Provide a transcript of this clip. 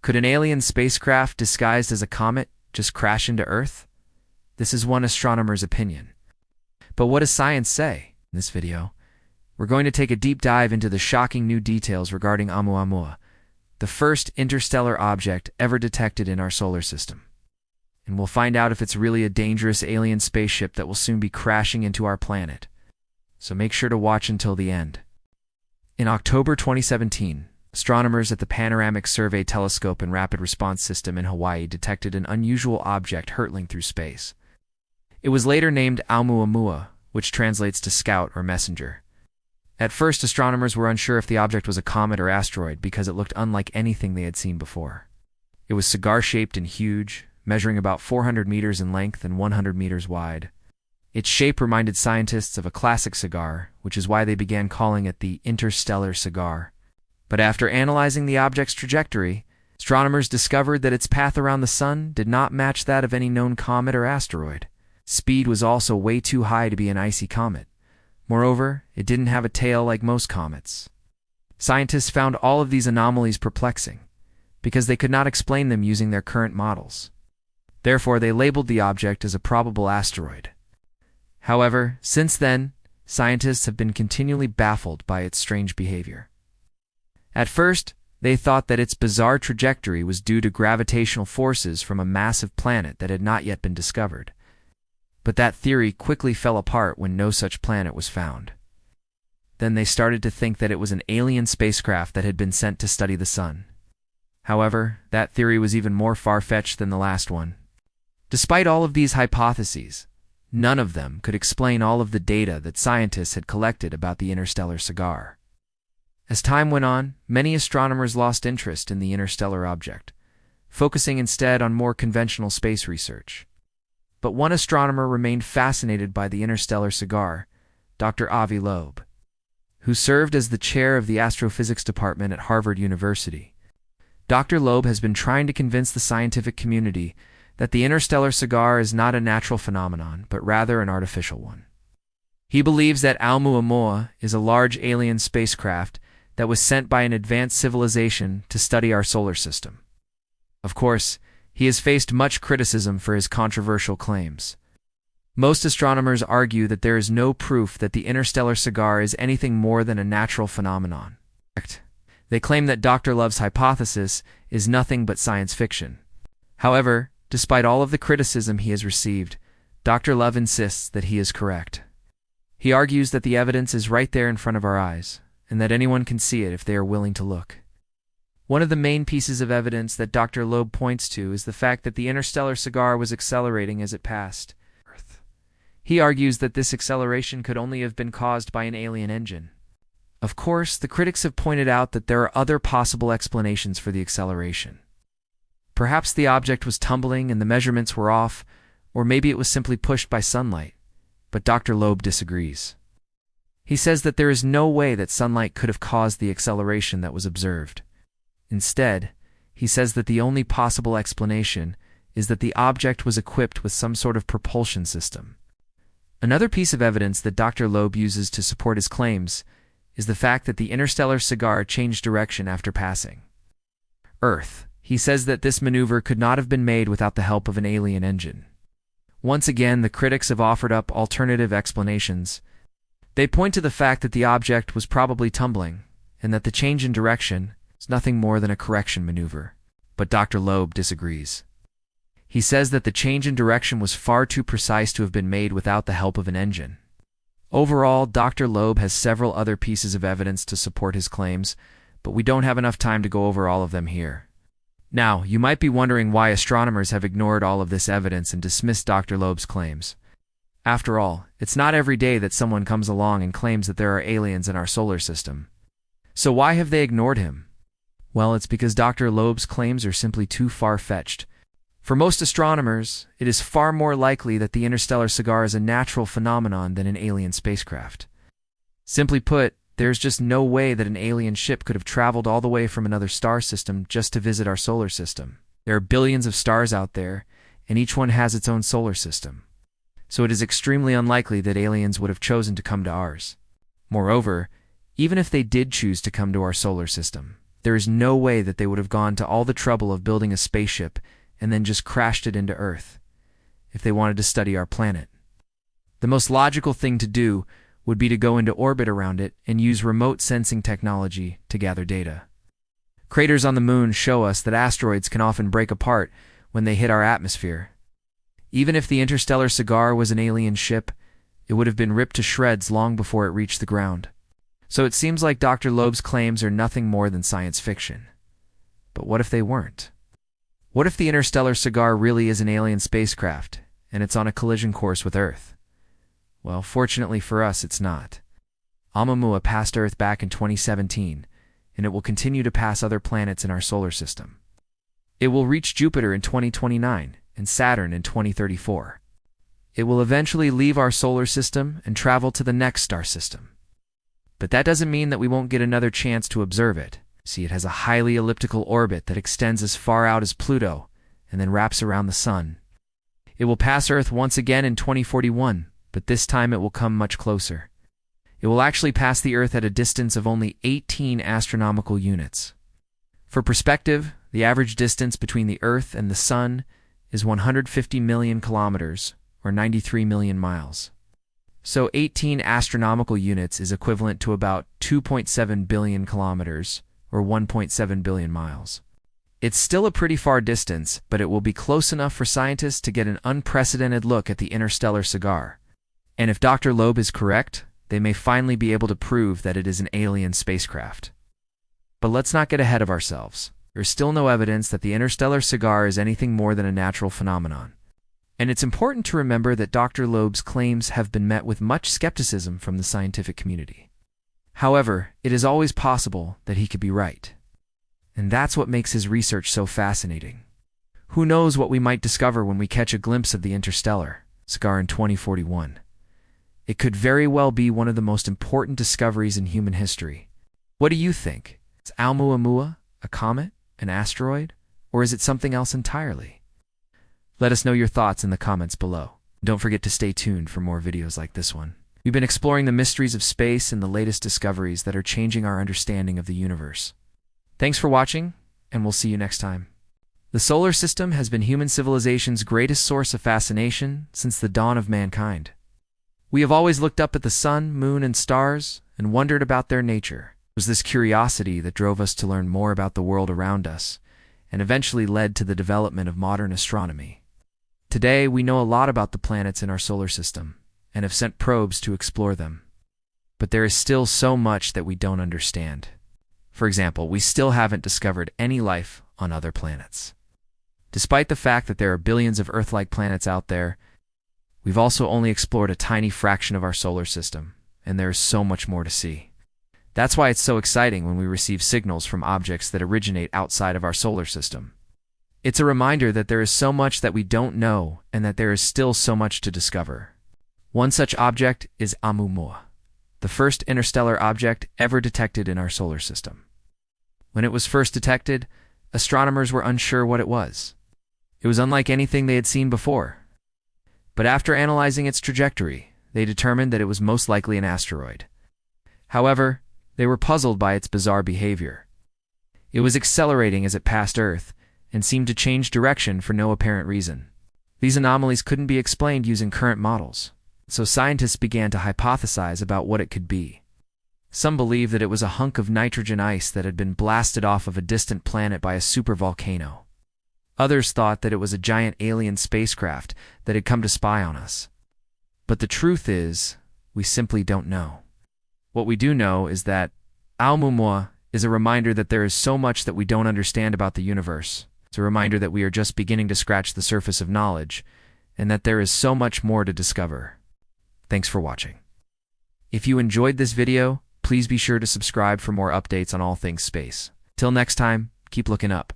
Could an alien spacecraft disguised as a comet just crash into Earth? This is one astronomer's opinion. But what does science say? In this video, we're going to take a deep dive into the shocking new details regarding Oumuamua, the first interstellar object ever detected in our solar system. And we'll find out if it's really a dangerous alien spaceship that will soon be crashing into our planet. So make sure to watch until the end. In October 2017, astronomers at the Panoramic Survey Telescope and Rapid Response System in Hawaii detected an unusual object hurtling through space. It was later named Oumuamua, which translates to scout or messenger. At first, astronomers were unsure if the object was a comet or asteroid because it looked unlike anything they had seen before. It was cigar-shaped and huge, measuring about 400 meters in length and 100 meters wide. Its shape reminded scientists of a classic cigar, which is why they began calling it the Interstellar cigar. But after analyzing the object's trajectory, astronomers discovered that its path around the sun did not match that of any known comet or asteroid. Speed was also way too high to be an icy comet. Moreover, it didn't have a tail like most comets. Scientists found all of these anomalies perplexing, because they could not explain them using their current models. Therefore, they labeled the object as a probable asteroid. However, since then, scientists have been continually baffled by its strange behavior. At first, they thought that its bizarre trajectory was due to gravitational forces from a massive planet that had not yet been discovered. But that theory quickly fell apart when no such planet was found. Then they started to think that it was an alien spacecraft that had been sent to study the sun. However, that theory was even more far-fetched than the last one. Despite all of these hypotheses, none of them could explain all of the data that scientists had collected about the interstellar cigar. As time went on, many astronomers lost interest in the interstellar object, focusing instead on more conventional space research. But one astronomer remained fascinated by the interstellar cigar, Dr. Avi Loeb, who served as the chair of the astrophysics department at Harvard University. Dr. Loeb has been trying to convince the scientific community that the interstellar cigar is not a natural phenomenon, but rather an artificial one. He believes that Oumuamua is a large alien spacecraft that was sent by an advanced civilization to study our solar system. Of course, he has faced much criticism for his controversial claims. Most astronomers argue that there is no proof that the interstellar cigar is anything more than a natural phenomenon. They claim that Dr. Loeb's hypothesis is nothing but science fiction. However, despite all of the criticism he has received, Dr. Loeb insists that he is correct. He argues that the evidence is right there in front of our eyes, and that anyone can see it if they are willing to look. One of the main pieces of evidence that Dr. Loeb points to is the fact that the interstellar cigar was accelerating as it passed Earth. He argues that this acceleration could only have been caused by an alien engine. Of course, the critics have pointed out that there are other possible explanations for the acceleration. Perhaps the object was tumbling and the measurements were off, or maybe it was simply pushed by sunlight. But Dr. Loeb disagrees. He says that there is no way that sunlight could have caused the acceleration that was observed. Instead, he says that the only possible explanation is that the object was equipped with some sort of propulsion system. Another piece of evidence that Dr. Loeb uses to support his claims is the fact that the interstellar cigar changed direction after passing Earth. He says that this maneuver could not have been made without the help of an alien engine. Once again, the critics have offered up alternative explanations. They point to the fact that the object was probably tumbling, and that the change in direction is nothing more than a correction maneuver. But Dr. Loeb disagrees. He says that the change in direction was far too precise to have been made without the help of an engine. Overall, Dr. Loeb has several other pieces of evidence to support his claims, but we don't have enough time to go over all of them here. Now, you might be wondering why astronomers have ignored all of this evidence and dismissed Dr. Loeb's claims. After all, it's not every day that someone comes along and claims that there are aliens in our solar system. So why have they ignored him? Well, it's because Dr. Loeb's claims are simply too far-fetched. For most astronomers, it is far more likely that the interstellar cigar is a natural phenomenon than an alien spacecraft. Simply put, there's just no way that an alien ship could have traveled all the way from another star system just to visit our solar system. There are billions of stars out there, and each one has its own solar system. So it is extremely unlikely that aliens would have chosen to come to ours. Moreover, even if they did choose to come to our solar system, There is no way that they would have gone to all the trouble of building a spaceship and then just crashed it into Earth if they wanted to study our planet. The most logical thing to do would be to go into orbit around it and use remote sensing technology to gather data. Craters on the moon show us that asteroids can often break apart when they hit our atmosphere. Even if the interstellar cigar was an alien ship, it would have been ripped to shreds long before it reached the ground. So it seems like Dr. Loeb's claims are nothing more than science fiction. But what if they weren't? What if the interstellar cigar really is an alien spacecraft, and it's on a collision course with Earth? Well, fortunately for us, it's not. Oumuamua passed Earth back in 2017, and it will continue to pass other planets in our solar system. It will reach Jupiter in 2029 and Saturn in 2034. It will eventually leave our solar system and travel to the next star system. But that doesn't mean that we won't get another chance to observe it. See, it has a highly elliptical orbit that extends as far out as Pluto and then wraps around the Sun. It will pass Earth once again in 2041, but this time it will come much closer. It will actually pass the Earth at a distance of only 18 astronomical units. For perspective, the average distance between the Earth and the Sun is 150 million kilometers, or 93 million miles. So 18 astronomical units is equivalent to about 2.7 billion kilometers, or 1.7 billion miles. It's still a pretty far distance, but it will be close enough for scientists to get an unprecedented look at the interstellar cigar. And if Dr. Loeb is correct, they may finally be able to prove that it is an alien spacecraft. But let's not get ahead of ourselves. There's still no evidence that the interstellar cigar is anything more than a natural phenomenon. And it's important to remember that Dr. Loeb's claims have been met with much skepticism from the scientific community. However, it is always possible that he could be right. And that's what makes his research so fascinating. Who knows what we might discover when we catch a glimpse of the interstellar cigar in 2041. It could very well be one of the most important discoveries in human history. What do you think? Is Oumuamua a comet, an asteroid, or is it something else entirely? Let us know your thoughts in the comments below. Don't forget to stay tuned for more videos like this one. We've been exploring the mysteries of space and the latest discoveries that are changing our understanding of the universe. Thanks for watching, and we'll see you next time. The solar system has been human civilization's greatest source of fascination since the dawn of mankind. We have always looked up at the sun, moon, and stars and wondered about their nature. It was this curiosity that drove us to learn more about the world around us and eventually led to the development of modern astronomy. Today, we know a lot about the planets in our solar system and have sent probes to explore them. But there is still so much that we don't understand. For example, we still haven't discovered any life on other planets. Despite the fact that there are billions of Earth-like planets out there, we've also only explored a tiny fraction of our solar system, and there is so much more to see. That's why it's so exciting when we receive signals from objects that originate outside of our solar system. It's a reminder that there is so much that we don't know and that there is still so much to discover. One such object is Oumuamua, the first interstellar object ever detected in our solar system. When it was first detected, astronomers were unsure what it was. It was unlike anything they had seen before. But after analyzing its trajectory, they determined that it was most likely an asteroid. However, they were puzzled by its bizarre behavior. It was accelerating as it passed Earth and seemed to change direction for no apparent reason. These anomalies couldn't be explained using current models, so scientists began to hypothesize about what it could be. Some believe that it was a hunk of nitrogen ice that had been blasted off of a distant planet by a supervolcano. Others thought that it was a giant alien spacecraft that had come to spy on us. But the truth is, we simply don't know. What we do know is that Oumuamua is a reminder that there is so much that we don't understand about the universe. It's a reminder that we are just beginning to scratch the surface of knowledge, and that there is so much more to discover. Thanks for watching. If you enjoyed this video, please be sure to subscribe for more updates on all things space. Till next time, keep looking up.